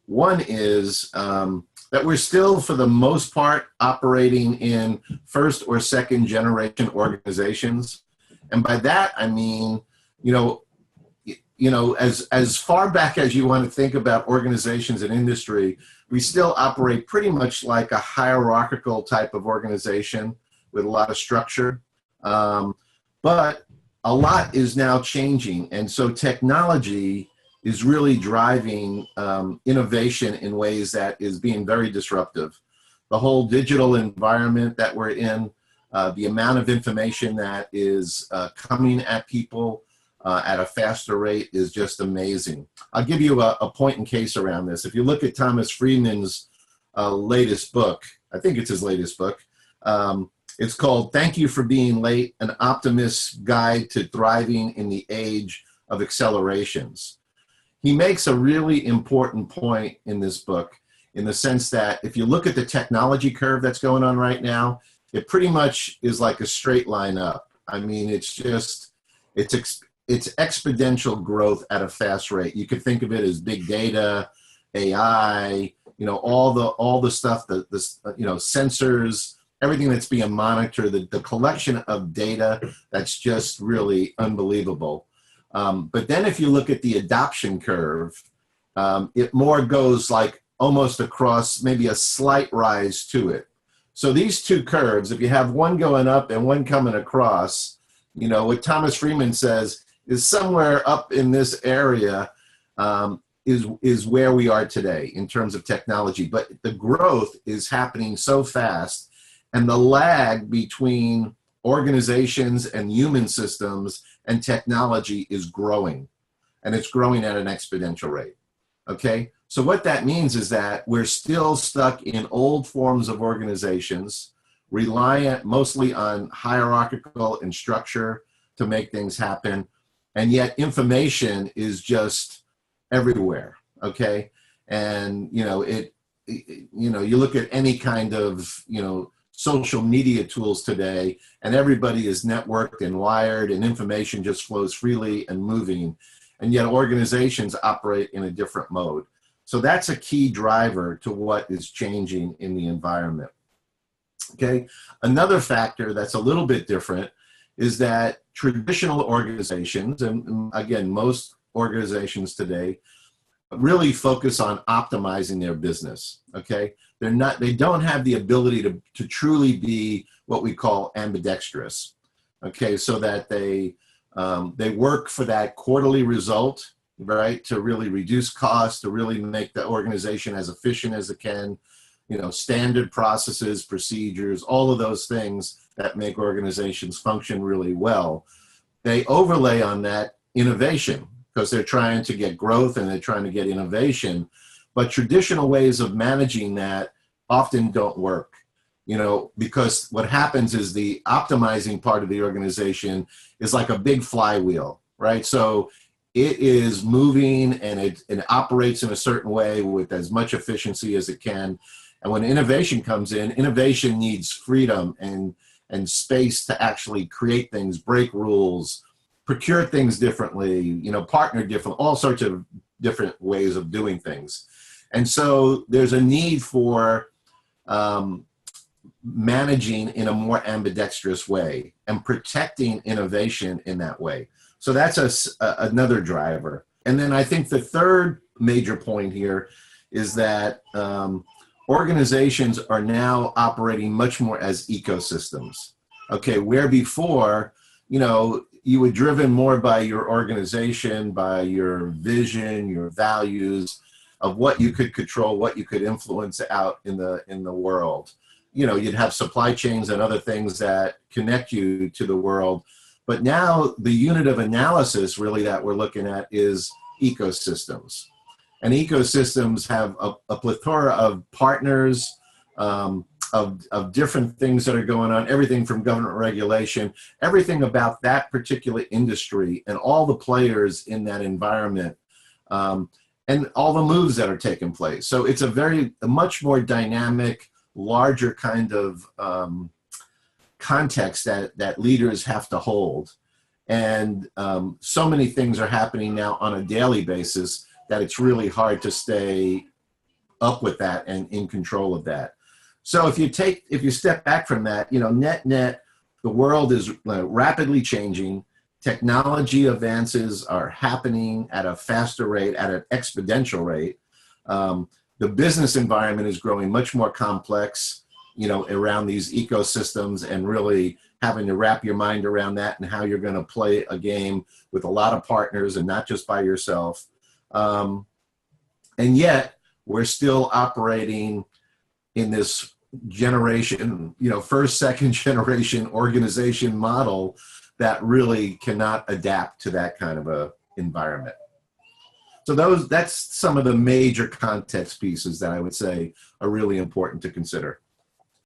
One is that we're still, for the most part, operating in first or second generation organizations. And by that, I mean, as far back as you want to think about organizations and industry, we still operate pretty much like a hierarchical type of organization with a lot of structure. But a lot is now changing. And so technology is really driving innovation in ways that is being very disruptive. The whole digital environment that we're in, the amount of information that is coming at people at a faster rate is just amazing. I'll give you a point in case around this. If you look at Thomas Friedman's latest book, I think it's his latest book, it's called Thank You for Being Late, An Optimist's Guide to Thriving in the Age of Accelerations. He makes a really important point in this book in the sense that if you look at the technology curve that's going on right now, it pretty much is like a straight line up. I mean, it's exponential growth at a fast rate. You could think of it as big data, AI, all the stuff, the sensors, everything that's being monitored, the collection of data that's just really unbelievable. But then if you look at the adoption curve, it more goes like almost across, maybe a slight rise to it. So these two curves, if you have one going up and one coming across, what Thomas Friedman says is somewhere up in this area is where we are today in terms of technology. But the growth is happening so fast, and the lag between organizations and human systems and technology is growing, and it's growing at an exponential rate. Okay, so what that means is that we're still stuck in old forms of organizations, reliant mostly on hierarchical and structure to make things happen, and yet information is just everywhere. Okay, and you look at any kind of social media tools today, and everybody is networked and wired, and information just flows freely and moving, and yet organizations operate in a different mode. So that's a key driver to what is changing in the environment. Okay, another factor that's a little bit different is that traditional organizations, and again, most organizations today, really focus on optimizing their business. Okay, they don't have the ability to truly be what we call ambidextrous. Okay, so that they work for that quarterly result, right, to really reduce costs, to really make the organization as efficient as it can, standard processes, procedures, all of those things that make organizations function really well. They overlay on that innovation because they're trying to get growth and they're trying to get innovation. But traditional ways of managing that often don't work, because what happens is the optimizing part of the organization is like a big flywheel, right? So it is moving and it operates in a certain way with as much efficiency as it can. And when innovation comes in, innovation needs freedom and space to actually create things, break rules, procure things differently, partner differently, all sorts of different ways of doing things. And so there's a need for managing in a more ambidextrous way and protecting innovation in that way. So that's another driver. And then I think the third major point here is that organizations are now operating much more as ecosystems. Okay, where before, you were driven more by your organization, by your vision, your values of what you could control, what you could influence out in the world. You'd have supply chains and other things that connect you to the world. But now the unit of analysis really that we're looking at is ecosystems. And ecosystems have a plethora of partners, of different things that are going on, everything from government regulation, everything about that particular industry and all the players in that environment, and all the moves that are taking place. So it's a much more dynamic, larger kind of context that leaders have to hold. And so many things are happening now on a daily basis that it's really hard to stay up with that and in control of that. So if you step back from that, net, the world is rapidly changing. Technology advances are happening at a faster rate, at an exponential rate. The business environment is growing much more complex, around these ecosystems, and really having to wrap your mind around that and how you're going to play a game with a lot of partners and not just by yourself. And yet we're still operating in this generation, first, second generation organization model that really cannot adapt to that kind of a environment. So that's some of the major context pieces that I would say are really important to consider.